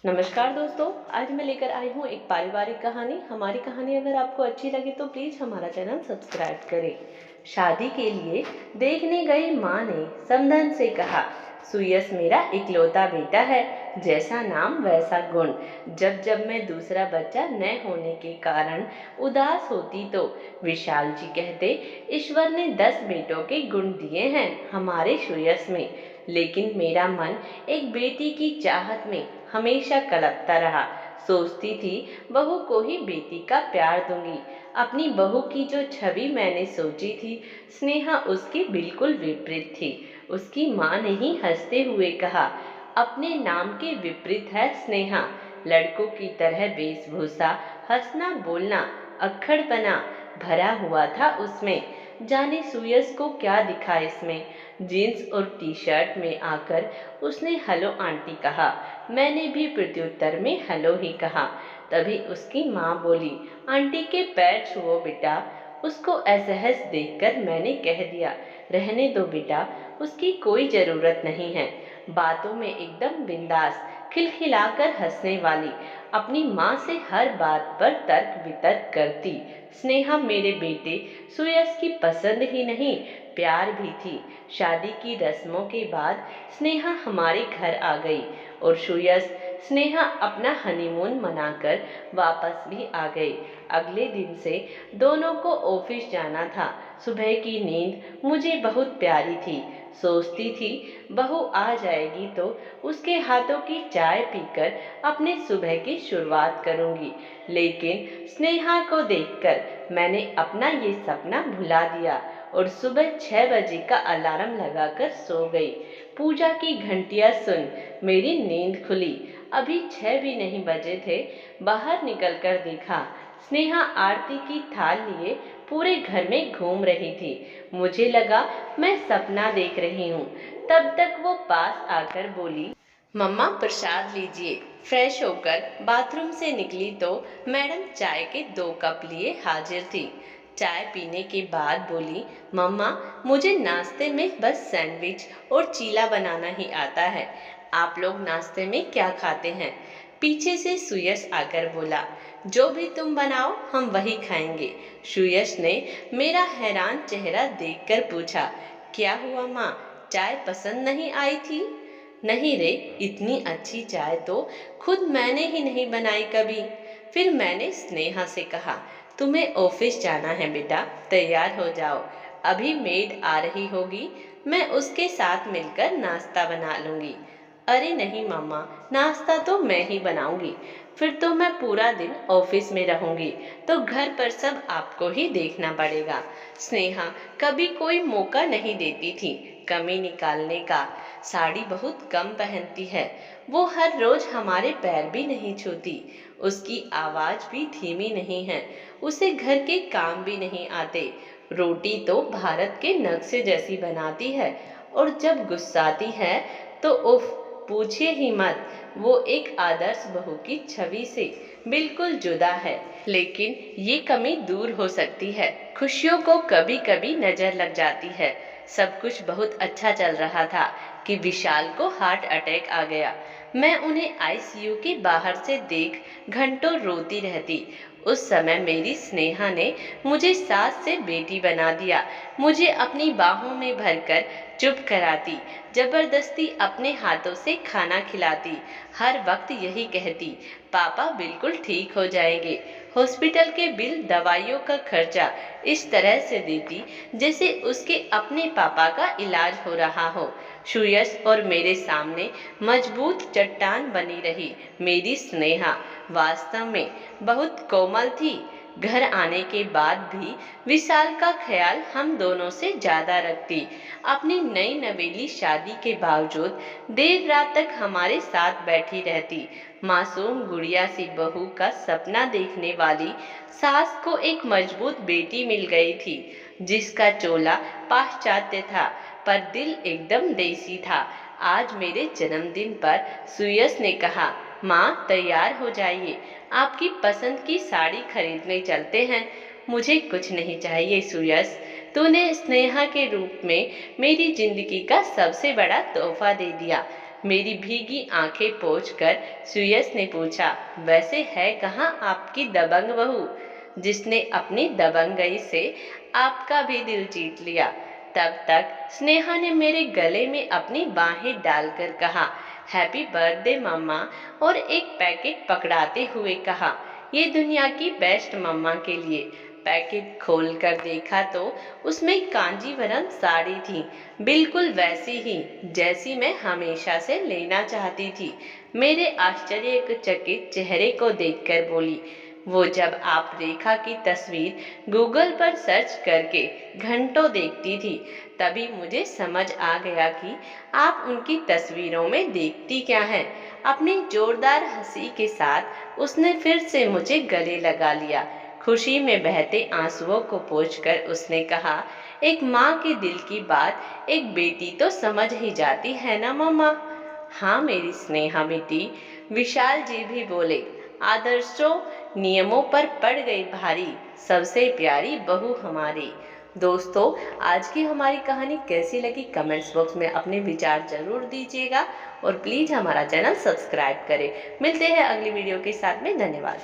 नमस्कार दोस्तों, आज मैं लेकर आई हूँ एक पारिवारिक कहानी। हमारी कहानी अगर आपको अच्छी लगी तो प्लीज़ हमारा चैनल सब्सक्राइब करें। शादी के लिए देखने गई माँ ने समधन से कहा, सुयस मेरा इकलौता बेटा है, जैसा नाम वैसा गुण। जब जब मैं दूसरा बच्चा न होने के कारण उदास होती तो विशाल जी कहते, ईश्वर ने 10 बेटों के गुण दिए हैं हमारे सुयस में, लेकिन मेरा मन एक बेटी की चाहत में हमेशा कलपता रहा। सोचती थी बहू को ही बेटी का प्यार दूंगी। अपनी बहू की जो छवि मैंने सोची थी, स्नेहा उसकी बिल्कुल विपरीत थी। उसकी माँ ने ही हंसते हुए कहा, अपने नाम के विपरीत है स्नेहा। लड़कों की तरह वेशभूषा, हंसना बोलना, अक्खड़पना भरा हुआ था उसमें। जाने सुयस को क्या दिखा इसमें। जीन्स और टी शर्ट में आकर उसने हेलो आंटी कहा। मैंने भी प्रत्युत्तर में हेलो ही कहा। तभी उसकी माँ बोली, आंटी के पैर छुओ बेटा। उसको असहज देखकर मैंने कह दिया, रहने दो बेटा, उसकी कोई जरूरत नहीं है। बातों में एकदम बिंदास, खिलखिलाकर हंसने वाली, अपनी माँ से हर बात पर तर्क वितर्क करती स्नेहा मेरे बेटे सुयस की पसंद ही नहीं, प्यार भी थी। शादी की रस्मों के बाद स्नेहा हमारे घर आ गई और सुयस स्नेहा अपना हनीमून मनाकर वापस भी आ गई। अगले दिन से दोनों को ऑफिस जाना था। सुबह की नींद मुझे बहुत प्यारी थी। सोचती थी बहू आ जाएगी तो उसके हाथों की चाय पीकर अपने सुबह की शुरुआत करूंगी। लेकिन स्नेहा को देखकर मैंने अपना ये सपना भुला दिया और सुबह 6 बजे का अलार्म लगाकर सो गई। पूजा की घंटियां सुन मेरी नींद खुली। अभी 6 भी नहीं बजे थे। बाहर निकलकर देखा, स्नेहा आरती की थाल लिए पूरे घर में घूम रही थी। मुझे लगा मैं सपना देख रही हूँ। तब तक वो पास आकर बोली, मम्मा प्रसाद लीजिए। फ्रेश होकर बाथरूम से निकली तो मैडम चाय के 2 कप लिए हाजिर थी। चाय पीने के बाद बोली, मम्मा मुझे नाश्ते में बस सैंडविच और चीला बनाना ही आता है। आप लोग नाश्ते में क्या खाते हैं? पीछे से सुयश आकर बोला, जो भी तुम बनाओ हम वही खाएंगे। सुयश ने मेरा हैरान चेहरा देखकर पूछा, क्या हुआ माँ, चाय पसंद नहीं आई थी? नहीं रे, इतनी अच्छी चाय तो खुद मैंने ही नहीं बनाई कभी। फिर मैंने स्नेहा से कहा, तुम्हें ऑफिस जाना है बेटा, तैयार हो जाओ। अभी मेड आ रही होगी, मैं उसके साथ मिलकर नाश्ता बना लूंगी। अरे नहीं मम्मा, नाश्ता तो मैं ही बनाऊंगी। फिर तो मैं पूरा दिन ऑफिस में रहूंगी, तो घर पर सब आपको ही देखना पड़ेगा। स्नेहा कभी कोई मौका नहीं देती थी कमी निकालने का। साड़ी बहुत कम पहनती है। वो हर रोज हमारे पैर भी नहीं छूती। उसकी आवाज भी धीमी नहीं है। उसे घर के काम भी नहीं आते। रोटी तो भारत के नक्शे जैसी बनाती है और जब गुस्साती है तो उफ, पूछिए ही मत। वो एक आदर्श बहू की छवि से बिल्कुल जुदा है। लेकिन ये कमी दूर हो सकती है। खुशियों को कभी कभी नजर लग जाती है। सब कुछ बहुत अच्छा चल रहा था कि विशाल को हार्ट अटैक आ गया। मैं उन्हें आईसीयू के बाहर से देख घंटों रोती रहती। उस समय मेरी स्नेहा ने मुझे सास से बेटी बना दिया। मुझे अपनी बाहों में भरकर चुप कराती, जबरदस्ती अपने हाथों से खाना खिलाती। हर वक्त यही कहती, पापा बिल्कुल ठीक हो जाएंगे। हॉस्पिटल के बिल, दवाइयों का खर्चा इस तरह से देती जैसे उसके अपने पापा का इलाज हो रहा हो। सुयश और मेरे सामने मजबूत चट्टान बनी रही। मेरी स्नेहा वास्तव में बहुत कोमल थी। घर आने के बाद भी विशाल का ख्याल हम दोनों से ज्यादा रखती। अपनी नई नवेली शादी के बावजूद देर रात तक हमारे साथ बैठी रहती। मासूम गुड़िया सी बहू का सपना देखने वाली सास को एक मजबूत बेटी मिल गई थी, जिसका चोला पाश्चात्य था पर दिल एकदम देसी था। आज मेरे जन्मदिन पर सुयश ने कहा, माँ तैयार हो जाइए, आपकी पसंद की साड़ी खरीदने चलते हैं। मुझे कुछ नहीं चाहिए सुयश, तूने स्नेहा के रूप में मेरी जिंदगी का सबसे बड़ा तोहफा दे दिया। मेरी भीगी आंखें पोंछकर सुयस ने पूछा, वैसे है कहाँ आपकी दबंग बहू, जिसने अपनी दबंगई से आपका भी दिल जीत लिया। तब तक स्नेहा ने मेरे गले में अपनी बाहें डालकर कहा, हैप्पी बर्थडे मम्मा, और एक पैकेट पकड़ाते हुए कहा, ये दुनिया की बेस्ट मम्मा के लिए। पैकेट खोलकर देखा तो उसमें कांजीवरम साड़ी थी, बिल्कुल वैसी ही जैसी मैं हमेशा से लेना चाहती थी। मेरे आश्चर्यचकित चेहरे को देखकर बोली, वो जब आप रेखा की तस्वीर गूगल पर सर्च करके घंटों देखती थी, तभी मुझे समझ आ गया कि आप उनकी तस्वीरों में देखती क्या हैं। अपनी जोरदार हंसी के साथ उसने फिर से मुझे गले लगा लिया। खुशी में बहते आंसुओं को पोंछकर उसने कहा, एक माँ के दिल की बात एक बेटी तो समझ ही जाती है ना मम्मा। हाँ मेरी स्नेहा बेटी, विशाल जी भी बोले, आदर्शों नियमों पर पड़ गई भारी, सबसे प्यारी बहू हमारी। दोस्तों, आज की हमारी कहानी कैसी लगी कमेंट्स बॉक्स में अपने विचार जरूर दीजिएगा और प्लीज़ हमारा चैनल सब्सक्राइब करें। मिलते हैं अगली वीडियो के साथ में। धन्यवाद।